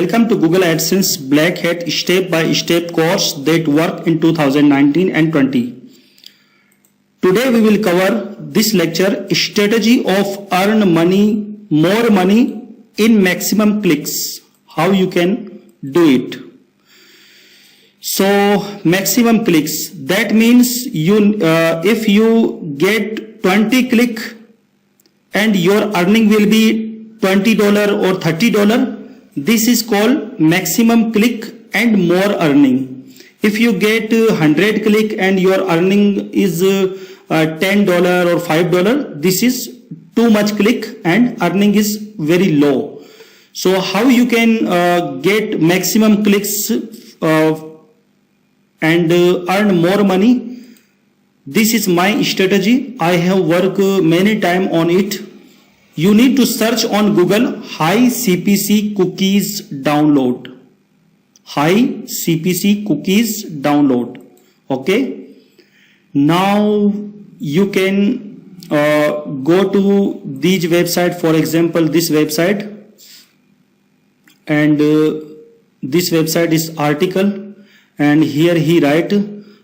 Welcome to Google AdSense Black Hat step-by-step course that worked in 2019 and 20. Today we will cover this lecture, strategy of earn money, more money in maximum clicks. How you can do it. So maximum clicks, that means if you get 20 click and your earning will be $20 or $30, this is called maximum click and more earning. If you get 100 click and your earning is $10 or $5, this is too much click and earning is very low. So how you can get maximum clicks and earn more money? This is my strategy. I have worked many times on it. You need to search on Google high CPC cookies download. High CPC cookies download. Okay. Now you can go to these website. For example, this website, and this website is article, and here he write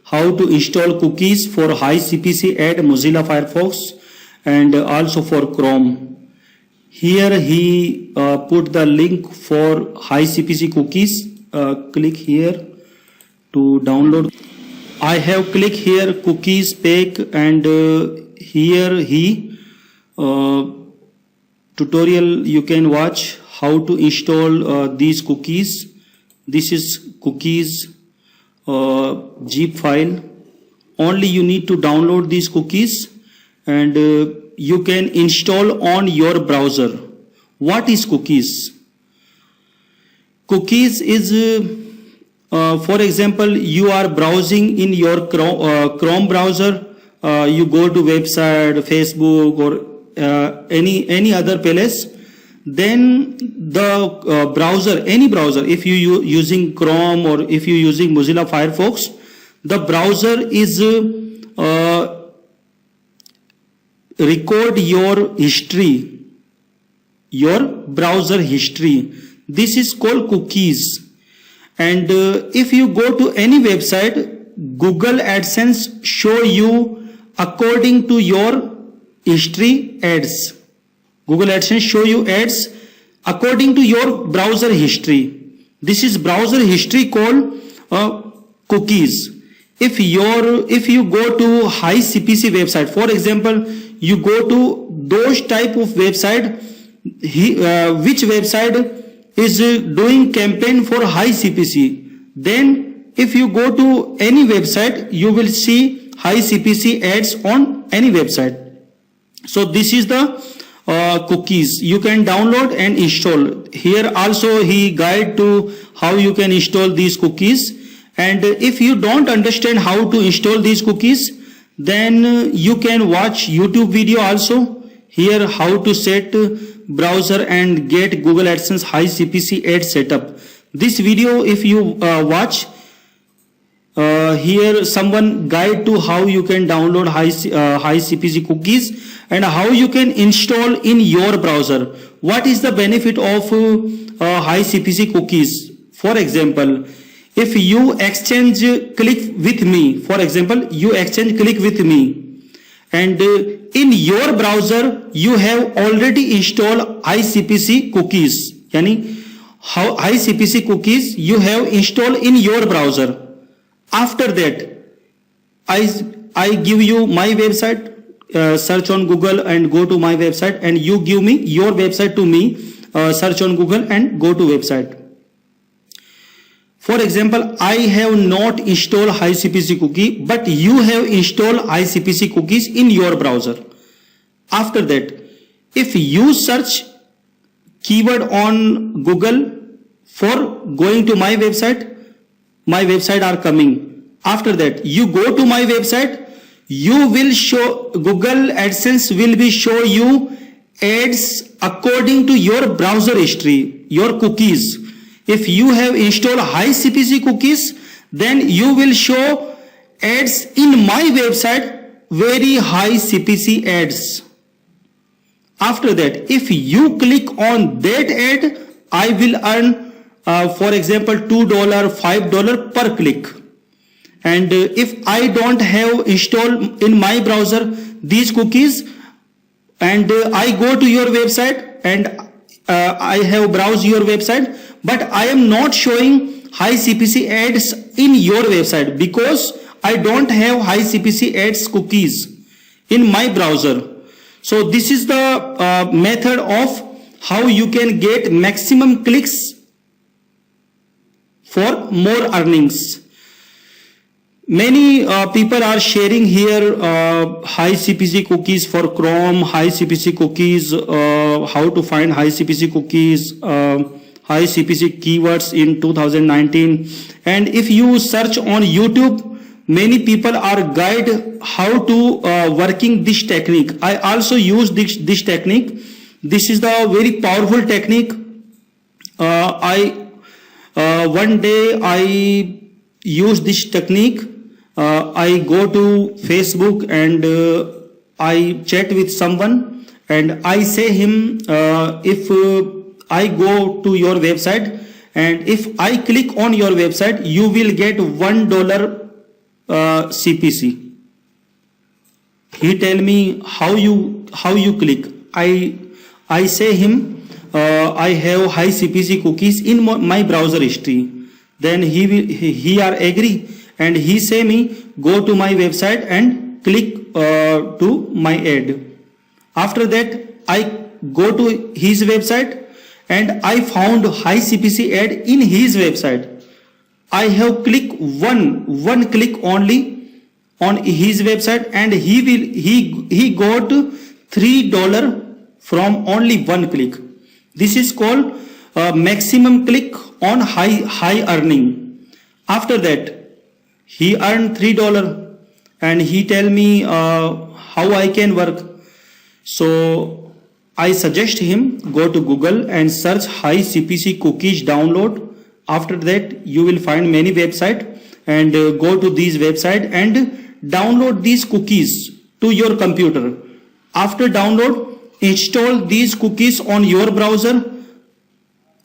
how to install cookies for high CPC at Mozilla Firefox and also for Chrome. Here he put the link for high CPC cookies. Click here to download. I have click here cookies pack, and here he tutorial you can watch how to install these cookies. This is cookies zip file. Only you need to download these cookies and you can install on your browser. What is cookies? Cookies is for example, you are browsing in your Chrome browser. You go to website, Facebook, or any other place. Then the browser, any browser, if you using Chrome or if you using Mozilla Firefox, the browser is record your history, your browser history. This is called cookies. And if you go to any website, Google AdSense show you according to your history ads. Google AdSense show you ads according to your browser history. This is browser history called cookies. If you go to high CPC website, for example, you go to those type of website, which website is doing campaign for high CPC. Then if you go to any website, you will see high CPC ads on any website. So this is the cookies you can download and install. Here also he guide to how you can install these cookies. And if you don't understand how to install these cookies, then you can watch YouTube video also. Here how to set browser and get Google AdSense high CPC ad setup. This video if you watch, here someone guide to how you can download high CPC cookies and how you can install in your browser. What is the benefit of high CPC cookies? For example, if you exchange click with me, for example, you exchange click with me, and in your browser you have already installed ICPC cookies. Yani how ICPC cookies you have installed in your browser. After that, I give you my website. Search on Google and go to my website, and you give me your website to me. Search on Google and go to website. For example, I have not installed high CPC cookie, but you have installed ICPC cookies in your browser. After that, if you search keyword on Google for going to my website are coming. After that, you go to my website, you will show, Google AdSense will be show you ads according to your browser history, your cookies. If you have installed high CPC cookies, then you will show ads in my website, very high CPC ads. After that, if you click on that ad, I will earn for example $2, $5 per click. And if I don't have installed in my browser these cookies, and I go to your website and I have browsed your website, but I am not showing high CPC ads in your website because I don't have high CPC ads cookies in my browser. So this is the method of how you can get maximum clicks for more earnings. Many people are sharing here high CPC cookies for Chrome, high CPC cookies, how to find high CPC cookies, high CPC keywords in 2019. And if you search on YouTube, many people are guide how to working this technique. I also use this technique. This is the very powerful technique. One day I use this technique. I go to Facebook and I chat with someone and I say him, if I go to your website and if I click on your website, you will get $1 CPC. He tell me how you click. I say him, I have high CPC cookies in my browser history. Then he are agree. And he say me, go to my website and click to my ad. After that, I go to his website and I found high CPC ad in his website. I have click one click only on his website and he got $3 from only one click. This is called maximum click on high earning. After that, he earned $3 and he tell me how I can work. So I suggest him go to Google and search high CPC cookies download. After that you will find many websites and go to these websites and download these cookies to your computer. After download, install these cookies on your browser.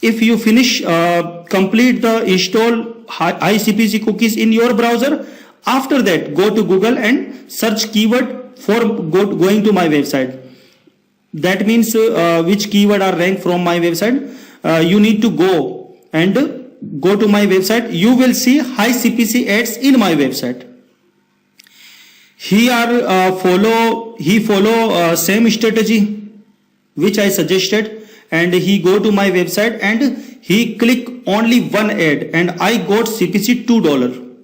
If you finish complete the install high CPC cookies in your browser, after that go to Google and search keyword for going to my website. That means which keyword are ranked from my website. You need to go to my website. You will see high CPC ads in my website. Here he follow same strategy which I suggested, and he go to my website and he click only one ad and I got CPC $2.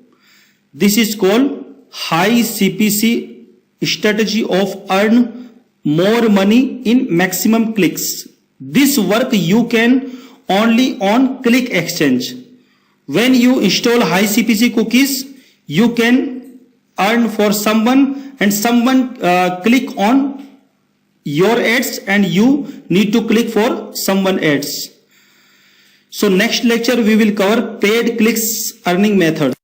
This is called high CPC strategy of earn more money in maximum clicks. This work you can only on ClickExchange. When you install high CPC cookies, you can earn for someone and someone click on your ads and you need to click for someone ads. So next lecture we will cover paid clicks earning method.